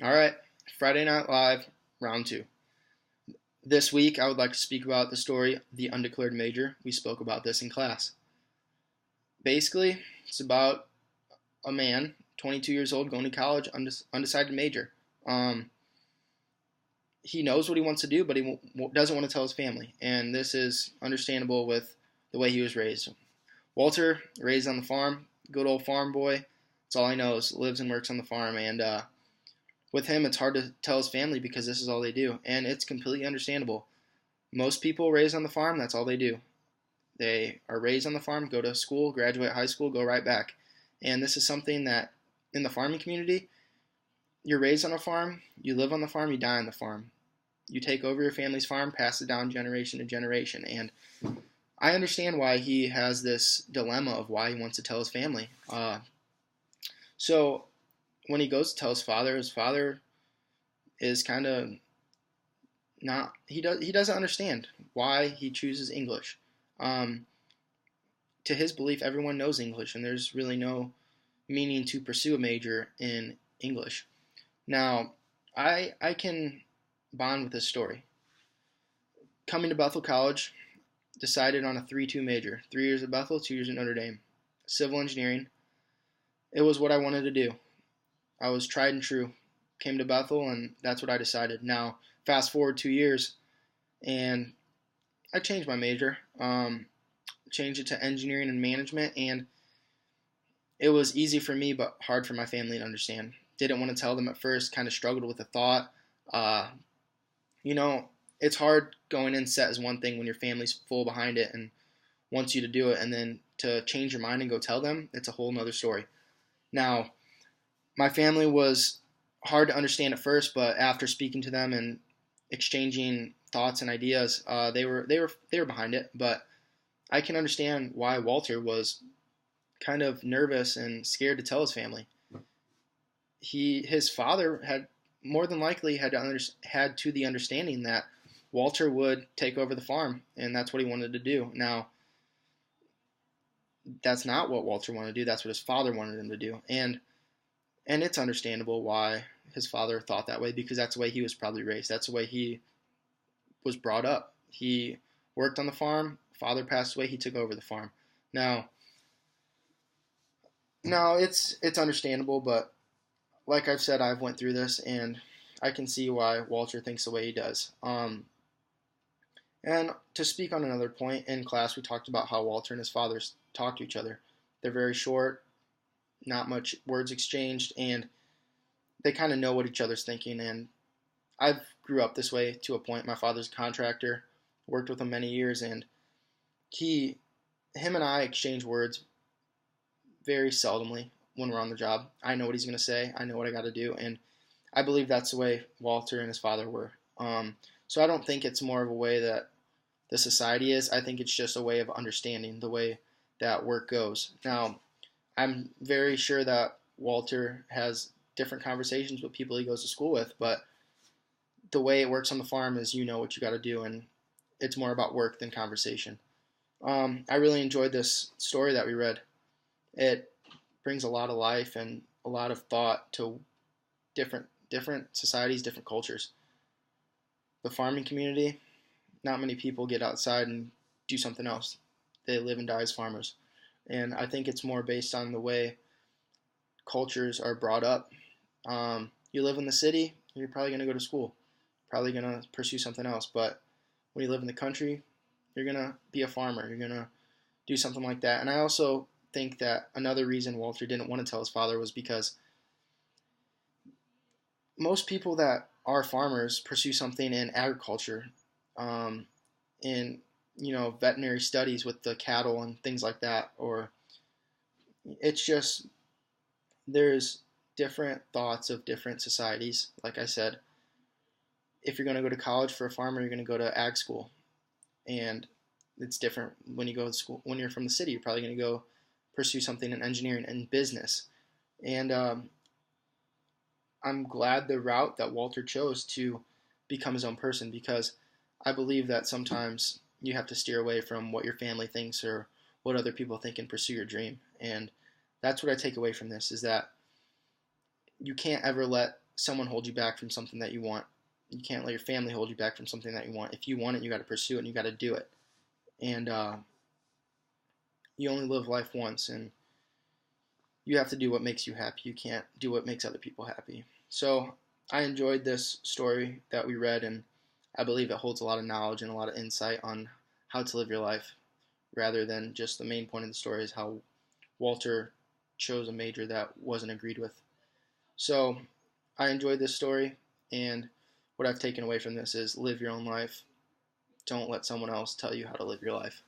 All right, Friday Night Live, round two. This week, I would like to speak about the story The Undeclared Major. We spoke about this in class. Basically, it's about a man, 22 years old, going to college, undecided major. Um, he knows what he wants to do, but he doesn't want to tell his family. And this is understandable with the way he was raised. Walter, raised on the farm, good old farm boy. That's all he knows. Lives and works on the farm, and with him, it's hard to tell his family because this is all they do, and it's completely understandable. Most people raised on the farm, that's all they do. They are raised on the farm, go to school, graduate high school, go right back. And this is something that in the farming community, you're raised on a farm, you live on the farm, you die on the farm. You take over your family's farm, pass it down generation to generation. And I understand why he has this dilemma of why he wants to tell his family. So when he goes to tell his father is kind of not he doesn't understand why he chooses English. Um, to his belief, everyone knows English, and there's really no meaning to pursue a major in English. Now, I can bond with this story. Coming to Bethel College, decided on a 3-2 major. 3 years at Bethel, 2 years at Notre Dame. Civil engineering. It was what I wanted to do. I was tried and true. Came to Bethel, and that's what I decided. Now, fast forward 2 years, and I changed my major. Changed it to engineering and management, and it was easy for me, but hard for my family to understand. Didn't want to tell them at first. Kind of struggled with the thought. Uh, you know, it's hard going in set as one thing when your family's full behind it and wants you to do it, and then to change your mind and go tell them, it's a whole nother story. Now, my family was hard to understand at first, but after speaking to them and exchanging thoughts and ideas, they were behind it. But I can understand why Walter was kind of nervous and scared to tell his family. His father had more than likely had to the understanding that Walter would take over the farm, and that's what he wanted to do. Now, that's not what Walter wanted to do. That's what his father wanted him to do, and it's understandable why his father thought that way, because that's the way he was probably raised. That's the way he was brought up. He worked on the farm. Father passed away. He took over the farm. Now, it's understandable, but like I've said, I've went through this, and I can see why Walter thinks the way he does. And to speak on another point, in class we talked about how Walter and his father talk to each other. They're very short, not much words exchanged, and they kind of know what each other's thinking. And I've grew up this way to a point. My father's a contractor, worked with him many years, and him and I exchange words very seldomly when we're on the job. I know what he's going to say. I know what I got to do, and I believe that's the way Walter and his father were. So I don't think it's more of a way that the society is. I think it's just a way of understanding the way that work goes. Now, I'm very sure that Walter has different conversations with people he goes to school with, but the way it works on the farm is you know what you got to do, and it's more about work than conversation. I really enjoyed this story that we read. It brings a lot of life and a lot of thought to different societies, different cultures. The farming community, not many people get outside and do something else. They live and die as farmers. And I think it's more based on the way cultures are brought up. You live in the city, you're probably going to go to school, probably going to pursue something else. But when you live in the country, you're going to be a farmer. You're going to do something like that. And I also think that another reason Walter didn't want to tell his father was because most people that are farmers pursue something in agriculture, in veterinary studies with the cattle and things like that. Or it's just there's different thoughts of different societies. Like I said, if you're going to go to college for a farmer, you're going to go to ag school, and it's different when you go to school. When you're from the city, you're probably going to go pursue something in engineering and business. And I'm glad the route that Walter chose to become his own person, because I believe that sometimes you have to steer away from what your family thinks or what other people think and pursue your dream. And that's what I take away from this, is that you can't ever let someone hold you back from something that you want. You can't let your family hold you back from something that you want. If you want it, you got to pursue it and you got to do it. And you only live life once, and you have to do what makes you happy. You can't do what makes other people happy. So I enjoyed this story that we read, and I believe it holds a lot of knowledge and a lot of insight on how to live your life, rather than just the main point of the story is how Walter chose a major that wasn't agreed with. So I enjoyed this story, and what I've taken away from this is live your own life. Don't let someone else tell you how to live your life.